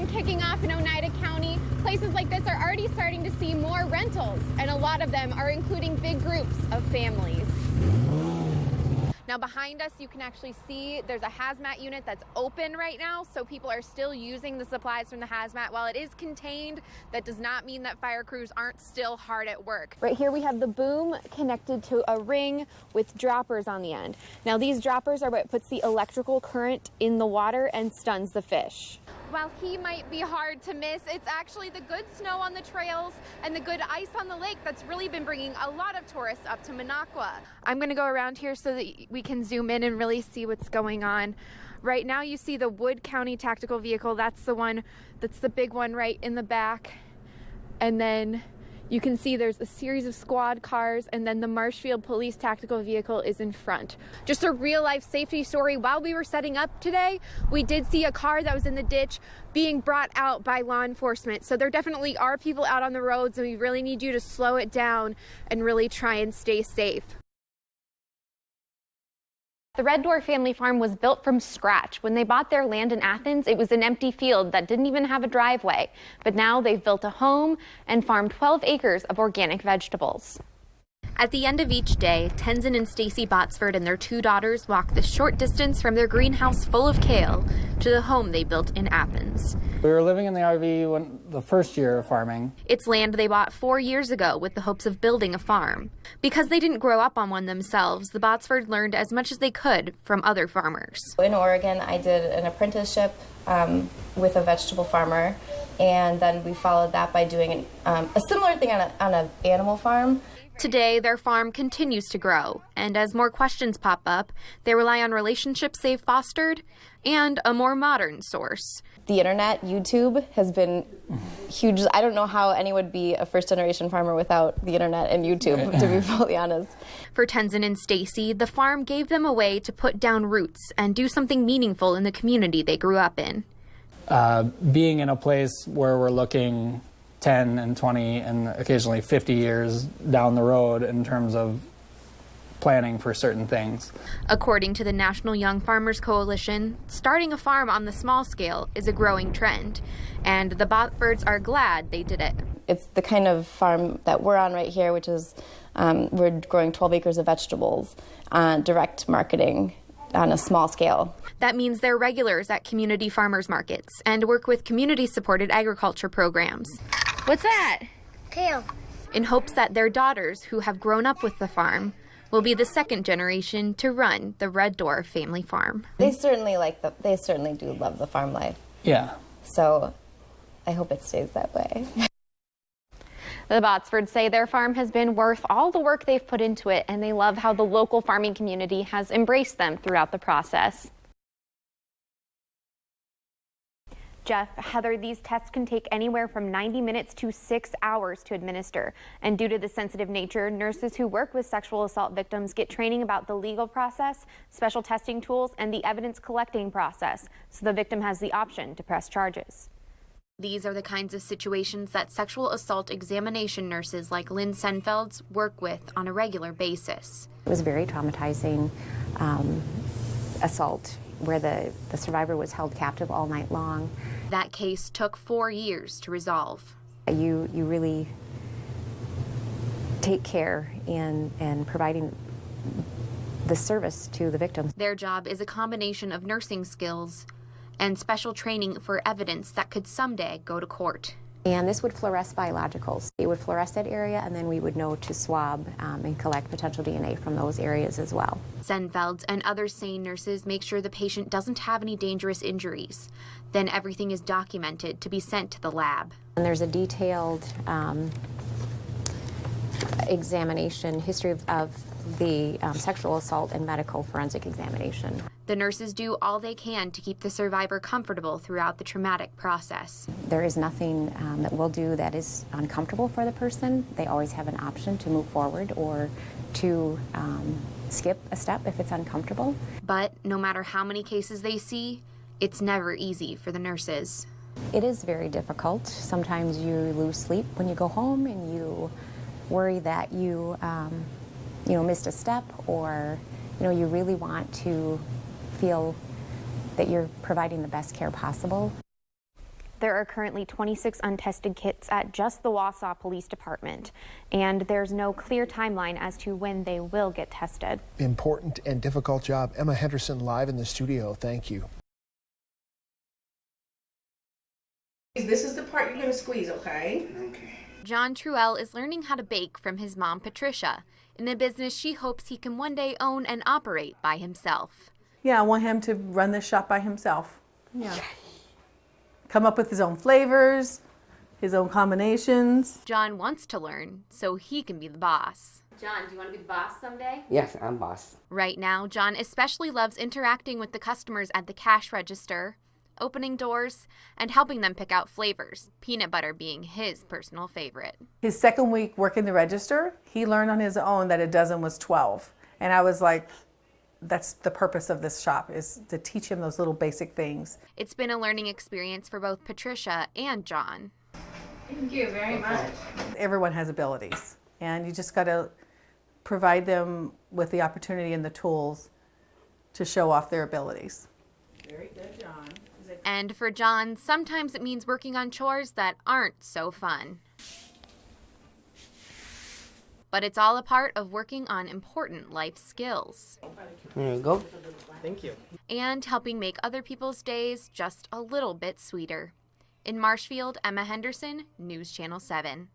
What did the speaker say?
season kicking off in Oneida County, places like this are already starting to see more rentals, and a lot of them are including big groups of families. Now behind us, you can actually see there's a hazmat unit that's open right now, so people are still using the supplies from the hazmat. While it is contained, that does not mean that fire crews aren't still hard at work. Right here we have the boom connected to a ring with droppers on the end. Now these droppers are what puts the electrical current in the water and stuns the fish. While he might be hard to miss, it's actually the good snow on the trails and the good ice on the lake that's really been bringing a lot of tourists up to Minocqua. I'm going to go around here so that we can zoom in and really see what's going on. Right now you see the Wood County tactical vehicle. That's the big one right in the back. And then you can see there's a series of squad cars, and then the Marshfield Police tactical vehicle is in front. Just a real life safety story. While we were setting up today, we did see a car that was in the ditch being brought out by law enforcement. So there definitely are people out on the roads, and we really need you to slow it down and really try and stay safe. The Red Door family farm was built from scratch. When they bought their land in Athens, it was an empty field that didn't even have a driveway. But now they've built a home and farmed 12 acres of organic vegetables. At the end of each day, Tenzin and Stacy Botsford and their 2 daughters walk the short distance from their greenhouse full of kale to the home they built in Athens. We were living in the RV the first year of farming. It's land they bought 4 years ago with the hopes of building a farm. Because they didn't grow up on one themselves, the Botsford learned as much as they could from other farmers. In Oregon, I did an apprenticeship with a vegetable farmer, and then we followed that by doing a similar thing on an animal farm. Today, their farm continues to grow, and as more questions pop up, they rely on relationships they've fostered and a more modern source. The internet, YouTube, has been huge. I don't know how anyone would be a first-generation farmer without the internet and YouTube, to be fully honest. For Tenzin and Stacy, the farm gave them a way to put down roots and do something meaningful in the community they grew up in. Being in a place where we're looking 10 and 20 and occasionally 50 years down the road in terms of planning for certain things. According to the National Young Farmers Coalition, starting a farm on the small scale is a growing trend, and the Botsfords are glad they did it. It's the kind of farm that we're on right here, which is we're growing 12 acres of vegetables, direct marketing on a small scale. That means they're regulars at community farmers markets and work with community-supported agriculture programs. What's that? Kale. In hopes that their daughters, who have grown up with the farm, will be the second generation to run the Red Door family farm. They certainly do love the farm life. Yeah. So I hope it stays that way. The Botsfords say their farm has been worth all the work they've put into it, and they love how the local farming community has embraced them throughout the process. Jeff, Heather, these tests can take anywhere from 90 minutes to 6 hours to administer. And due to the sensitive nature, nurses who work with sexual assault victims get training about the legal process, special testing tools, and the evidence collecting process, so the victim has the option to press charges. These are the kinds of situations that sexual assault examination nurses like Lynn Senfelds work with on a regular basis. It was very traumatizing assault where the survivor was held captive all night long. That case took 4 years to resolve. You really take care in providing the service to the victims. Their job is a combination of nursing skills and special training for evidence that could someday go to court. And this would fluoresce biologicals. It would fluoresce that area, and then we would know to swab and collect potential DNA from those areas as well. Senfelds and other SANE nurses make sure the patient doesn't have any dangerous injuries. Then everything is documented to be sent to the lab. And there's a detailed examination, history of the sexual assault and medical forensic examination. The nurses do all they can to keep the survivor comfortable throughout the traumatic process. There is nothing that we'll do that is uncomfortable for the person. They always have an option to move forward or to skip a step if it's uncomfortable. But no matter how many cases they see, it's never easy for the nurses. It is very difficult. Sometimes you lose sleep when you go home and you worry that you missed a step, or you really want to feel that you're providing the best care possible. There are currently 26 untested kits at just the Wausau Police Department, and there's no clear timeline as to when they will get tested. Important and difficult job. Emma Henderson live in the studio. Thank you. This is the part you're going to squeeze, okay? John Truell is learning how to bake from his mom, Patricia, in a business she hopes he can one day own and operate by himself. Yeah, I want him to run this shop by himself. Yeah. Come up with his own flavors, his own combinations. John wants to learn so he can be the boss. John, do you want to be the boss someday? Yes, I'm boss. Right now, John especially loves interacting with the customers at the cash register, opening doors, and helping them pick out flavors, peanut butter being his personal favorite. His second week working the register, he learned on his own that a dozen was 12. And I was like, that's the purpose of this shop, is to teach him those little basic things. It's been a learning experience for both Patricia and John. Thank you very much. Everyone has abilities, and you just got to provide them with the opportunity and the tools to show off their abilities. Very good, John. And for John, sometimes it means working on chores that aren't so fun. But it's all a part of working on important life skills. There you go. Thank you. And helping make other people's days just a little bit sweeter. In Marshfield, Emma Henderson, News Channel 7.